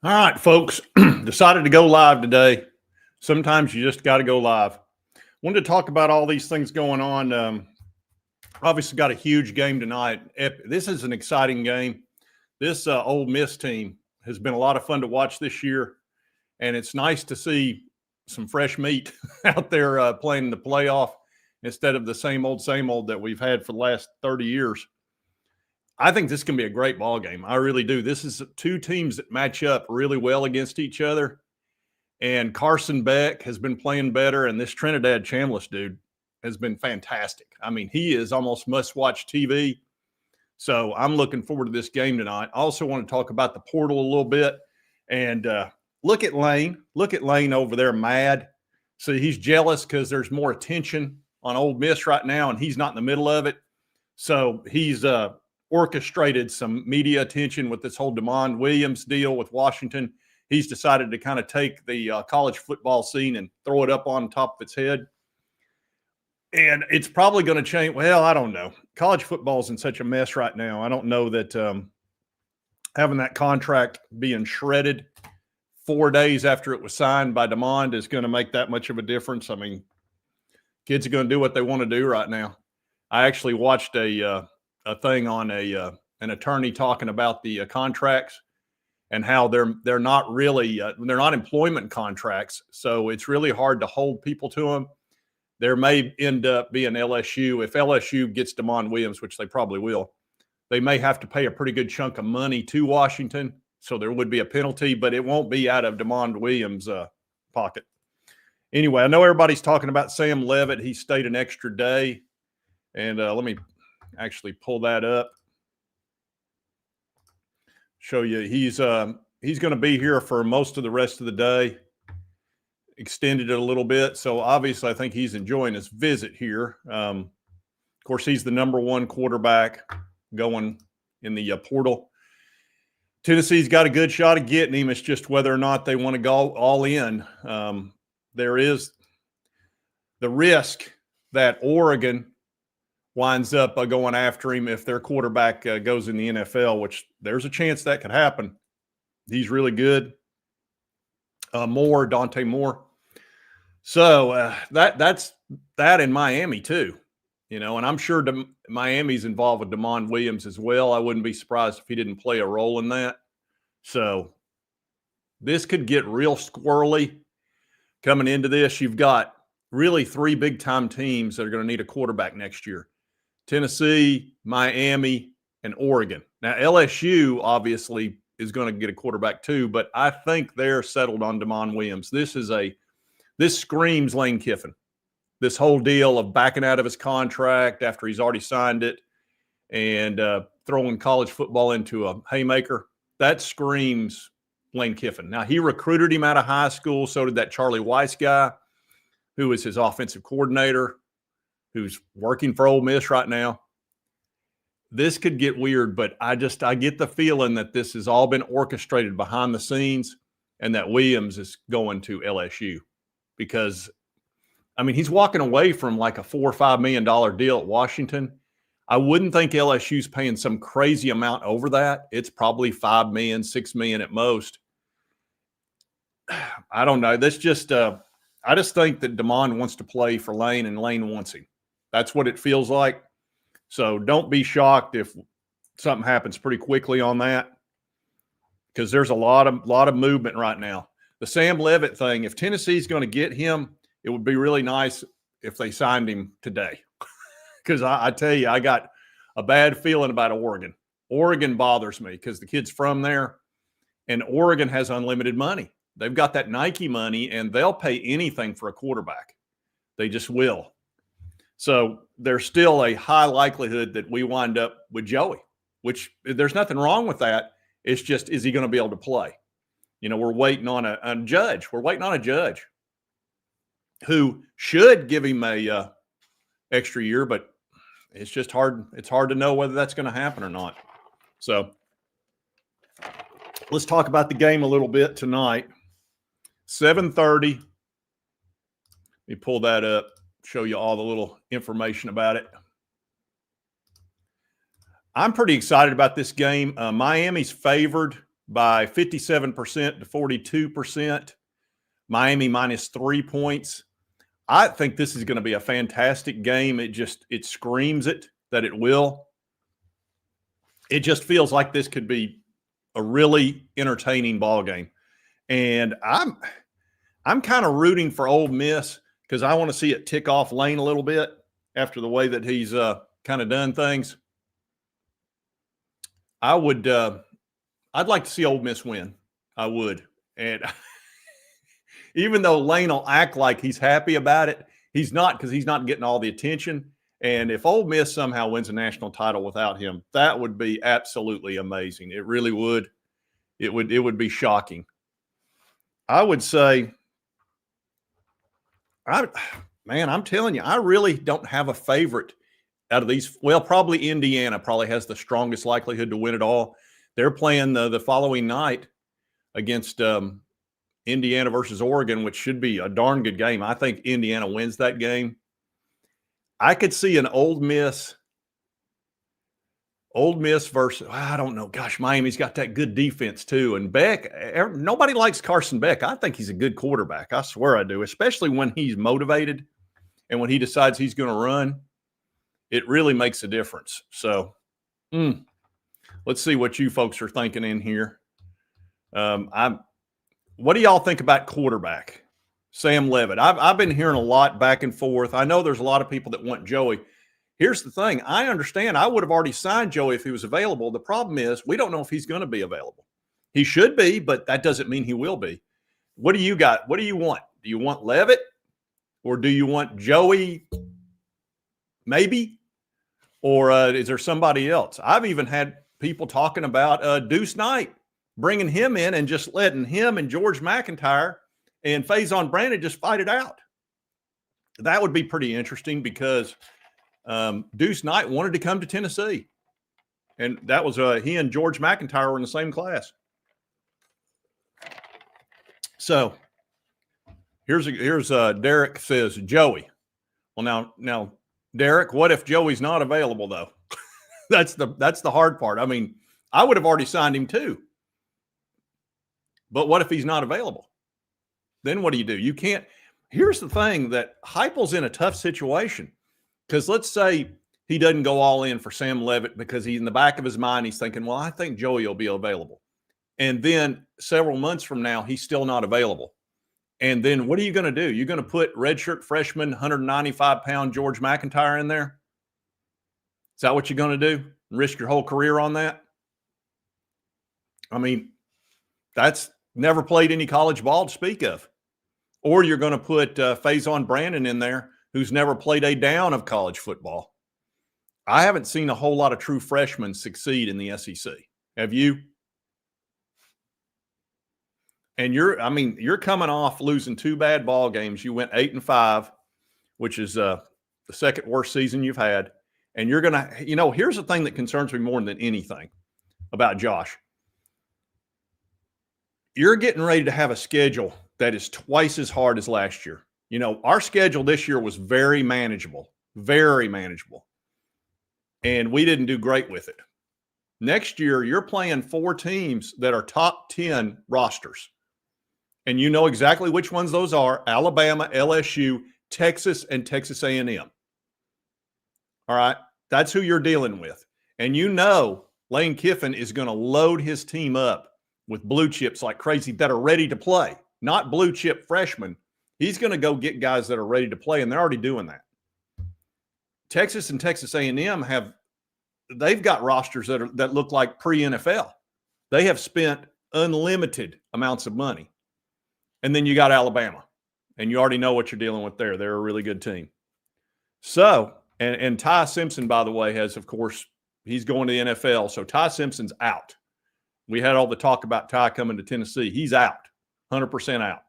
All right, folks, decided to go live today. Sometimes you just got to go live. Wanted to talk about all these things going on. Obviously got a huge game tonight. This is an exciting game. This Ole Miss team has been a lot of fun to watch this year, and it's nice to see some fresh meat out there playing in the playoff instead of the same old that we've had for the last 30 years. I think this can be a great ball game. I really do. This is two teams that match up really well against each other. And Carson Beck has been playing better, and this Trinidad Chambliss dude has been fantastic. I mean, he is almost must-watch TV. So I'm looking forward to this game tonight. I also want to talk about the portal a little bit. And look at Lane. Look at Lane over there mad. So he's jealous because there's more attention on Ole Miss right now, and he's not in the middle of it. So he's orchestrated some media attention with this whole DeMond Williams deal with Washington. He's decided to kind of take the college football scene and throw it up on top of its head. And it's probably going to change. Well, I don't know. College football is in such a mess right now. I don't know that having that contract being shredded 4 days after it was signed by DeMond is going to make that much of a difference. I mean, kids are going to do what they want to do right now. I actually watched a thing on an attorney talking about the contracts and how they're not really they're not employment contracts, so it's really hard to hold people to them. There may end up being LSU. If LSU gets DeMond Williams, which they probably will, they may have to pay a pretty good chunk of money to Washington, so there would be a penalty, but it won't be out of DeMond Williams' pocket. Anyway, I know everybody's talking about Sam Leavitt. He stayed an extra day, and let me actually pull that up, show you. He's going to be here for most of the rest of the day, extended it a little bit. So obviously I think he's enjoying his visit here. Of course, he's the #1 quarterback going in the portal. Tennessee's got a good shot of getting him. It's just whether or not they want to go all in. There is the risk that Oregon winds up going after him if their quarterback goes in the NFL, which there's a chance that could happen. He's really good. Dante Moore. So that's that in Miami too, and I'm sure Miami's involved with DeMond Williams as well. I wouldn't be surprised if he didn't play a role in that. So this could get real squirrely coming into this. You've got really 3 big-time teams that are going to need a quarterback next year: Tennessee, Miami, and Oregon. Now, LSU obviously is going to get a quarterback too, but I think they're settled on DeMond Williams. This screams Lane Kiffin. This whole deal of backing out of his contract after he's already signed it and throwing college football into a haymaker, that screams Lane Kiffin. Now, he recruited him out of high school. So did that Charlie Weiss guy, who is his offensive coordinator, who's working for Ole Miss right now. This could get weird, but I get the feeling that this has all been orchestrated behind the scenes and that Williams is going to LSU because, I mean, he's walking away from like a $4 or $5 million deal at Washington. I wouldn't think LSU's paying some crazy amount over that. It's probably $5 million, $6 million at most. I don't know. That's just I just think that DeMond wants to play for Lane and Lane wants him. That's what it feels like. So don't be shocked if something happens pretty quickly on that, because there's a lot of movement right now. The Sam Leavitt thing, if Tennessee's going to get him, it would be really nice if they signed him today. Because I tell you, I got a bad feeling about Oregon. Oregon bothers me because the kid's from there, and Oregon has unlimited money. They've got that Nike money, and they'll pay anything for a quarterback. They just will. So there's still a high likelihood that we wind up with Joey, which there's nothing wrong with that. It's just, is he going to be able to play? We're waiting on a judge. We're waiting on a judge who should give him a extra year, but it's just hard. It's hard to know whether that's going to happen or not. So let's talk about the game a little bit tonight. 7:30. Let me pull that up, show you all the little information about it. I'm pretty excited about this game. Miami's favored by 57% to 42%. Miami minus 3 points. I think this is going to be a fantastic game. It screams it that it will. It just feels like this could be a really entertaining ball game. And I'm kind of rooting for Ole Miss because I want to see it tick off Lane a little bit after the way that he's kind of done things. I'd like to see Ole Miss win. I would. And even though Lane will act like he's happy about it, he's not, because he's not getting all the attention. And if Ole Miss somehow wins a national title without him, that would be absolutely amazing. It really would. It would be shocking. I would say, I'm telling you, I really don't have a favorite out of these. Well, probably Indiana probably has the strongest likelihood to win it all. They're playing the following night against Indiana versus Oregon, which should be a darn good game. I think Indiana wins that game. I could see an Ole Miss versus, I don't know. Gosh, Miami's got that good defense too. And Beck, nobody likes Carson Beck. I think he's a good quarterback. I swear I do, especially when he's motivated and when he decides he's going to run. It really makes a difference. So let's see what you folks are thinking in here. What do y'all think about quarterback? Sam Leavitt. I've been hearing a lot back and forth. I know there's a lot of people that want Joey. Here's the thing. I understand. I would have already signed Joey if he was available. The problem is we don't know if he's going to be available. He should be, but that doesn't mean he will be. What do you got? What do you want? Do you want Leavitt or do you want Joey maybe? Or is there somebody else? I've even had people talking about Deuce Knight, bringing him in and just letting him and George McIntyre and Faison Brandon just fight it out. That would be pretty interesting because Deuce Knight wanted to come to Tennessee. And that was he and George McIntyre were in the same class. So here's Derek says, Joey. Well, now, Derek, what if Joey's not available, though? That's the hard part. I mean, I would have already signed him too. But what if he's not available? Then what do? You can't. Here's the thing, that Heupel's in a tough situation because let's say he doesn't go all in for Sam Leavitt because he's in the back of his mind, he's thinking, well, I think Joey will be available. And then several months from now, he's still not available. And then what are you going to do? You're going to put redshirt freshman, 195-pound George McIntyre in there? Is that what you're going to do? Risk your whole career on that? I mean, that's never played any college ball to speak of. Or you're going to put Faison Brandon in there, who's never played a down of college football. I haven't seen a whole lot of true freshmen succeed in the SEC. Have you? And you're coming off losing 2 bad ball games. You went 8-5, which is the second worst season you've had. And you're going to, here's the thing that concerns me more than anything about Josh. You're getting ready to have a schedule that is twice as hard as last year. Our schedule this year was very manageable. And we didn't do great with it. Next year, you're playing 4 teams that are top 10 rosters. And you know exactly which ones those are: Alabama, LSU, Texas, and Texas A&M. All right? That's who you're dealing with. And Lane Kiffin is going to load his team up with blue chips like crazy that are ready to play, not blue chip freshmen. He's going to go get guys that are ready to play, and they're already doing that. Texas and Texas A&M they've got rosters that look like pre-NFL. They have spent unlimited amounts of money. And then you got Alabama, and you already know what you're dealing with there. They're a really good team. So, and Ty Simpson, by the way, of course, he's going to the NFL. So Ty Simpson's out. We had all the talk about Ty coming to Tennessee. He's out, 100% out.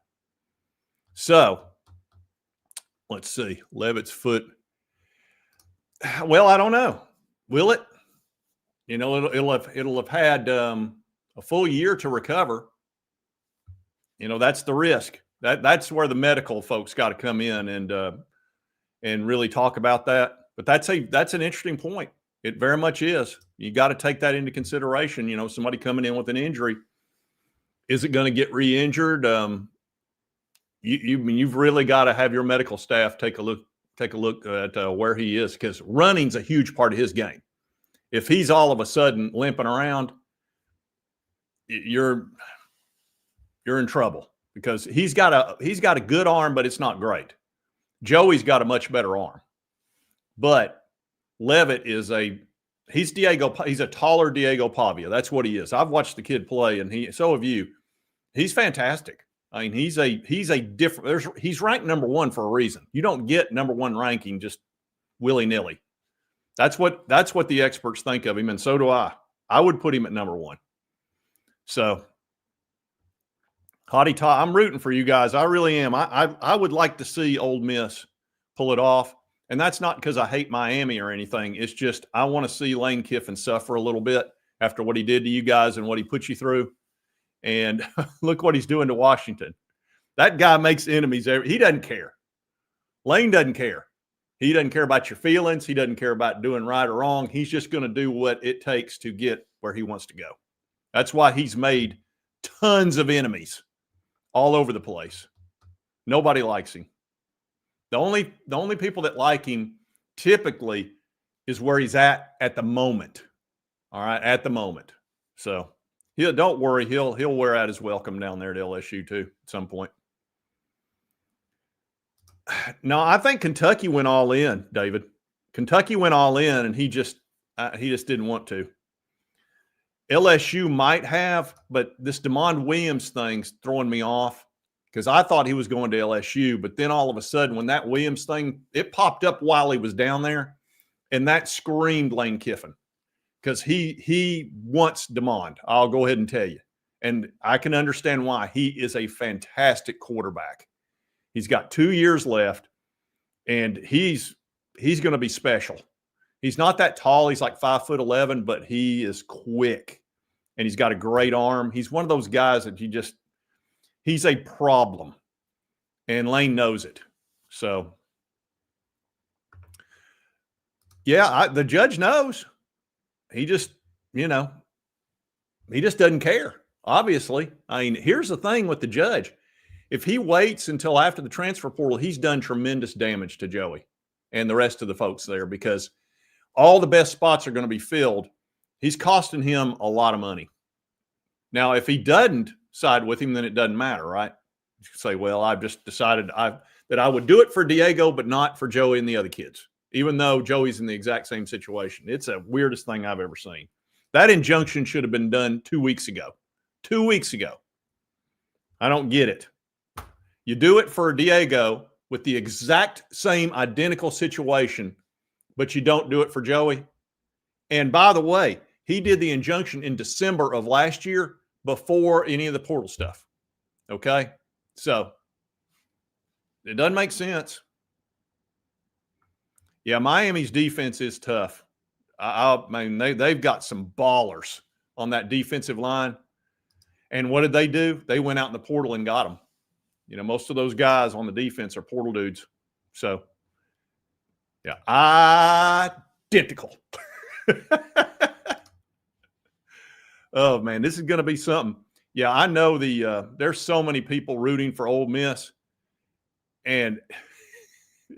So let's see. Leavitt's foot. Well, I don't know. Will it? It'll have had a full year to recover. That's the risk. That's where the medical folks got to come in and really talk about that. But that's an interesting point. It very much is. You got to take that into consideration. Somebody coming in with an injury, Is it going to get re-injured? You've really got to have your medical staff take a look at where he is, because running's a huge part of his game. If he's all of a sudden limping around, you're in trouble, because he's got a good arm, but it's not great. Joey's got a much better arm, but Leavitt is he's a taller Diego Pavia. That's what he is. I've watched the kid play, and so have you. He's fantastic. I mean, he's a different. He's ranked number 1 for a reason. You don't get number 1 ranking just willy nilly. That's what the experts think of him, and so do I. I would put him at number 1. So, Hottie Todd, I'm rooting for you guys. I really am. I would like to see Ole Miss pull it off, and that's not because I hate Miami or anything. It's just I want to see Lane Kiffin suffer a little bit after what he did to you guys and what he put you through. And look what he's doing to Washington. That guy makes enemies. He doesn't care. Lane doesn't care. He doesn't care about your feelings. He doesn't care about doing right or wrong. He's just going to do what it takes to get where he wants to go. That's why he's made tons of enemies all over the place. Nobody likes him. The only people that like him typically is where he's at the moment. All right, at the moment. So don't worry, he'll wear out his welcome down there at LSU too at some point. No, I think Kentucky went all in, David. Kentucky went all in, and he just didn't want to. LSU might have, but this DeMond Williams thing's throwing me off, because I thought he was going to LSU, but then all of a sudden when that Williams thing, it popped up while he was down there, and that screamed Lane Kiffin, because he wants DeMond. I'll go ahead and tell you. And I can understand why. He is a fantastic quarterback. He's got 2 years left, and he's going to be special. He's not that tall. He's like 5'11", but he is quick, and he's got a great arm. He's one of those guys that he's a problem, and Lane knows it. So, yeah, the judge knows. He just doesn't care, obviously. I mean, here's the thing with the judge. If he waits until after the transfer portal, he's done tremendous damage to Joey and the rest of the folks there, because all the best spots are going to be filled. He's costing him a lot of money. Now, if he doesn't side with him, then it doesn't matter, right? You say, well, I've just decided that I would do it for Diego, but not for Joey and the other kids, even though Joey's in the exact same situation. It's the weirdest thing I've ever seen. That injunction should have been done 2 weeks ago. 2 weeks ago. I don't get it. You do it for Diego with the exact same identical situation, but you don't do it for Joey. And by the way, he did the injunction in December of last year before any of the portal stuff. Okay? So it doesn't make sense. Yeah, Miami's defense is tough. I mean, they've got some ballers on that defensive line. And what did they do? They went out in the portal and got them. You know, most of those guys on the defense are portal dudes. So, yeah, identical. Oh, man, this is going to be something. Yeah, I know there's so many people rooting for Ole Miss, and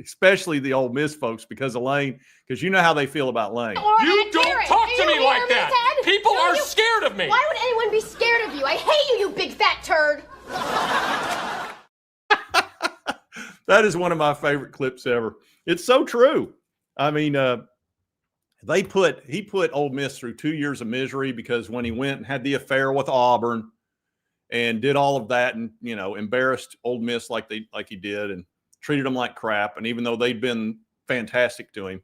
especially the Ole Miss folks because of Lane, because you know how they feel about Lane. You don't talk to me like that. People are scared of me. Why would anyone be scared of you? I hate you, you big fat turd. That is one of my favorite clips ever. It's so true. I mean, he put Ole Miss through 2 years of misery because when he went and had the affair with Auburn and did all of that and, you know, embarrassed Ole Miss like he did and treated them like crap. And even though they'd been fantastic to him.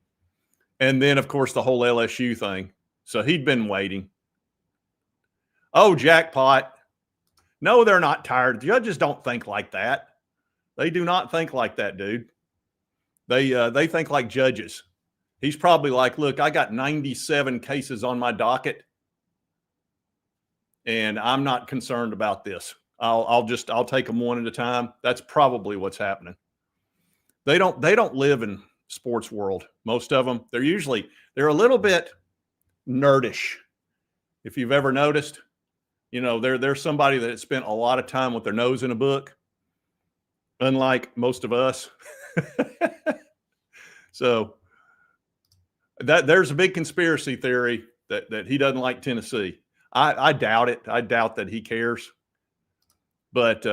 And then, of course, the whole LSU thing. So he'd been waiting. Oh, jackpot. No, they're not tired. Judges don't think like that. They do not think like that, dude. They think like judges. He's probably like, look, I got 97 cases on my docket, and I'm not concerned about this. I'll take them one at a time. That's probably what's happening. They don't live in sports world. Most of them, they're a little bit nerdish. If you've ever noticed, You know, they're somebody that spent a lot of time with their nose in a book, unlike most of us. So there's a big conspiracy theory that he doesn't like Tennessee. I doubt it. I doubt that he cares. But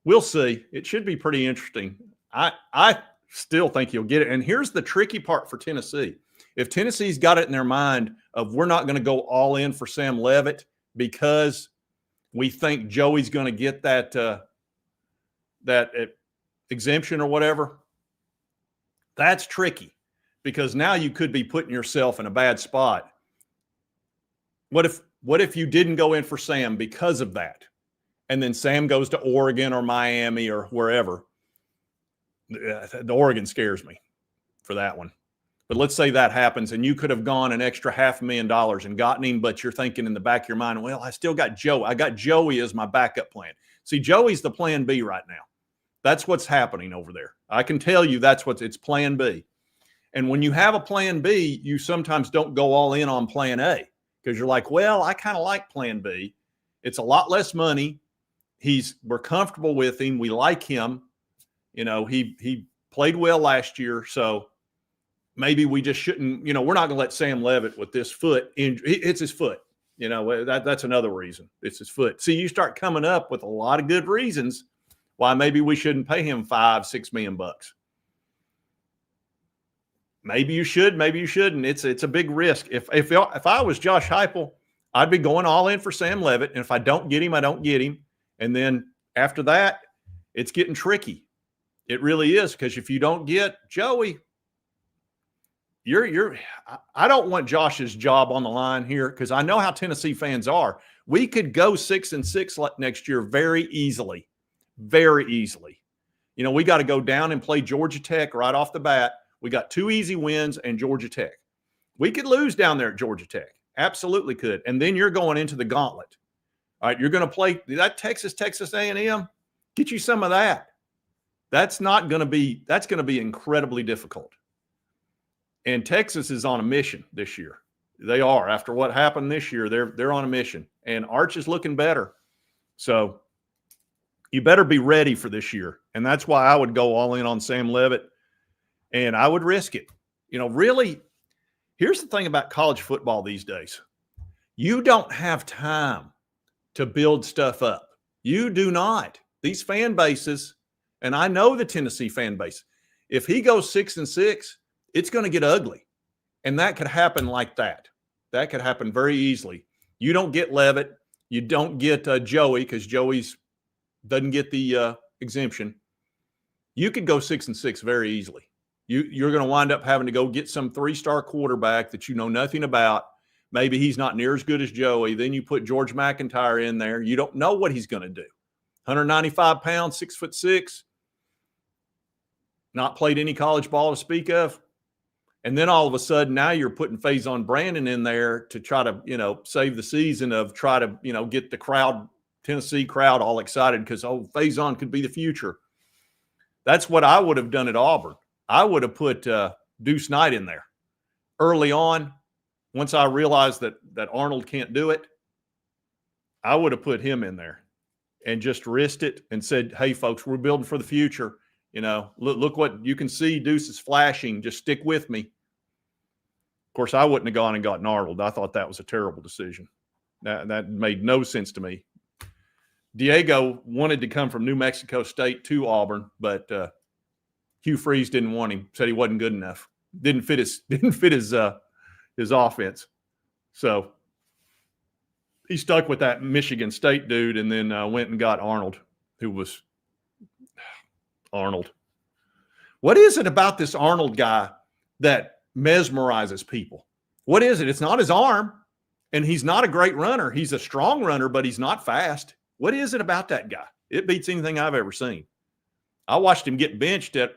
we'll see. It should be pretty interesting. I still think he'll get it. And here's the tricky part for Tennessee. If Tennessee's got it in their mind of we're not going to go all in for Sam Leavitt because we think Joey's going to get that exemption or whatever, that's tricky because now you could be putting yourself in a bad spot. What if you didn't go in for Sam because of that? And then Sam goes to Oregon or Miami or wherever. The Oregon scares me for that one. But let's say that happens and you could have gone an extra $500,000 and gotten him, but you're thinking in the back of your mind, well, I still got Joe. I got Joey as my backup plan. See, Joey's the plan B right now. That's what's happening over there. I can tell you it's plan B. And when you have a plan B, you sometimes don't go all in on plan A because you're like, well, I kind of like plan B. It's a lot less money. We're comfortable with him. We like him. You know, he played well last year. So maybe we just shouldn't, we're not going to let Sam Leavitt with this foot injury. It's his foot. That's another reason. It's his foot. See, you start coming up with a lot of good reasons why maybe we shouldn't pay him $5-6 million bucks. Maybe you should, maybe you shouldn't. It's a big risk. If I was Josh Heupel, I'd be going all in for Sam Leavitt. And if I don't get him, I don't get him. And then after that, it's getting tricky. It really is, because if you don't get Joey, I don't want Josh's job on the line here because I know how Tennessee fans are. We could go 6-6 next year very easily. Very easily. We got to go down and play Georgia Tech right off the bat. We got 2 easy wins and Georgia Tech. We could lose down there at Georgia Tech. Absolutely could. And then you're going into the gauntlet. All right, you're going to play that Texas A&M. Get you some of that. That's going to be incredibly difficult. And Texas is on a mission this year. They are. After what happened this year, they're on a mission. And Arch is looking better. So you better be ready for this year. And that's why I would go all in on Sam Leavitt. And I would risk it. Really, here's the thing about college football these days. You don't have time to build stuff up. You do not. These fan bases, and I know the Tennessee fan base, if he goes 6-6, it's going to get ugly. And that could happen like that. That could happen very easily. You don't get Leavitt. You don't get Joey because Joey's doesn't get the exemption. You could go 6-6 very easily. You're going to wind up having to go get some 3-star quarterback that you know nothing about. Maybe he's not near as good as Joey. Then you put George McIntyre in there. You don't know what he's going to do. 195 pounds, 6'6", not played any college ball to speak of. And then all of a sudden, now you're putting Faison Brandon in there to try to, save the season get the Tennessee crowd all excited because, Faison could be the future. That's what I would have done at Auburn. I would have put Deuce Knight in there early on. Once I realized that Arnold can't do it, I would have put him in there and just risked it and said, hey, folks, we're building for the future. Look what you can see. Deuce is flashing. Just stick with me. Of course, I wouldn't have gone and gotten Arnold. I thought that was a terrible decision. That made no sense to me. Diego wanted to come from New Mexico State to Auburn, but Hugh Freeze didn't want him. Said he wasn't good enough. Didn't fit his offense. So he stuck with that Michigan State dude and then went and got Arnold, who was Arnold. What is it about this Arnold guy that mesmerizes people? What is it? It's not his arm, and he's not a great runner. He's a strong runner, but he's not fast. What is it about that guy? It beats anything I've ever seen. I watched him get benched at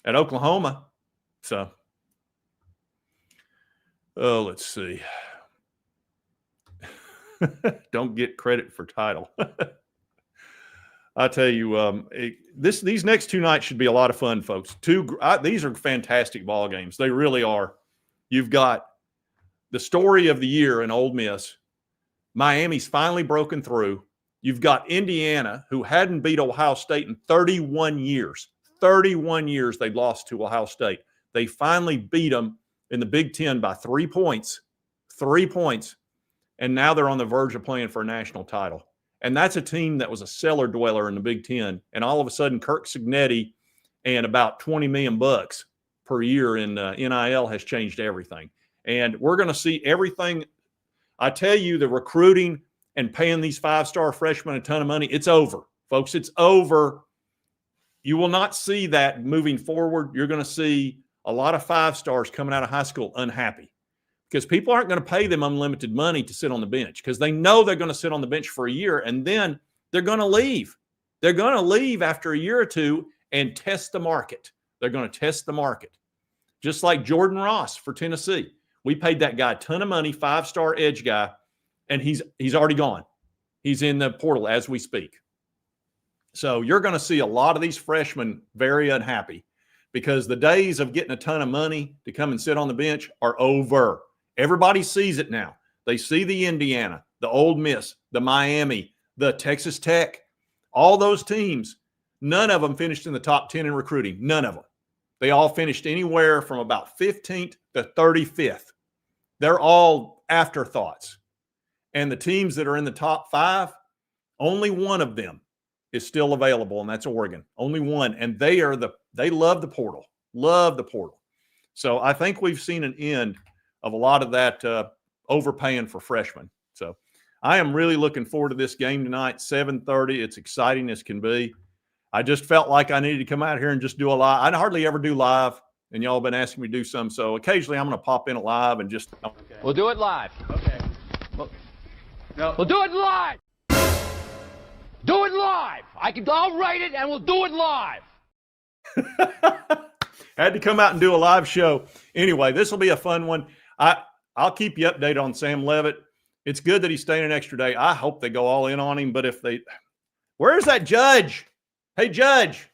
Oklahoma. So, let's see. Don't get credit for title. I tell you, these next 2 nights should be a lot of fun, folks. These are fantastic ball games. They really are. You've got the story of the year in Ole Miss. Miami's finally broken through. You've got Indiana, who hadn't beat Ohio State in 31 years. 31 years they'd lost to Ohio State. They finally beat them in the Big Ten by 3 points. 3 points. And now they're on the verge of playing for a national title. And that's a team that was a cellar dweller in the Big Ten. And all of a sudden, Kirk Cignetti and about $20 million per year in NIL has changed everything. And we're going to see everything. I tell you, the recruiting and paying these five-star freshmen a ton of money, it's over, folks. It's over. You will not see that moving forward. You're going to see a lot of five-stars coming out of high school unhappy because people aren't going to pay them unlimited money to sit on the bench because they know they're going to sit on the bench for a year and then they're going to leave. They're going to leave after a year or two and test the market. They're going to test the market. Just like Jordan Ross for Tennessee. We paid that guy a ton of money, five-star edge guy, and he's already gone. He's in the portal as we speak. So you're going to see a lot of these freshmen very unhappy because the days of getting a ton of money to come and sit on the bench are over. Everybody sees it now. They see the Indiana, the Ole Miss, the Miami, the Texas Tech, all those teams. None of them finished in the top 10 in recruiting. None of them. They all finished anywhere from about 15th to 35th. They're all afterthoughts. And the teams that are in the top 5, only one of them is still available, and that's Oregon. Only one. And they love the portal. Love the portal. So I think we've seen an end of a lot of that overpaying for freshmen. So I am really looking forward to this game tonight, 7:30. It's exciting as can be. I just felt like I needed to come out here and just do a live. I hardly ever do live, and y'all have been asking me to do some. So occasionally I'm going to pop in a live and just. Okay. We'll do it live. Okay. We'll do it live. Do it live. I'll write it and we'll do it live. Had to come out and do a live show. Anyway, this will be a fun one. I'll keep you updated on Sam Leavitt. It's good that he's staying an extra day. I hope they go all in on him. But if they, where's that judge? Hey, judge,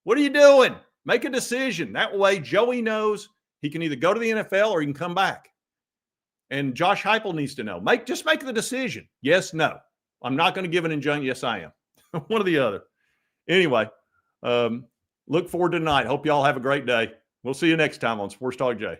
what are you doing? Make a decision. That way, Joey knows he can either go to the NFL or he can come back. And Josh Heupel needs to know. Just make the decision. Yes, no. I'm not going to give an injunction. Yes, I am. One or the other. Anyway, look forward to tonight. Hope y'all have a great day. We'll see you next time on Sports Talk Jay.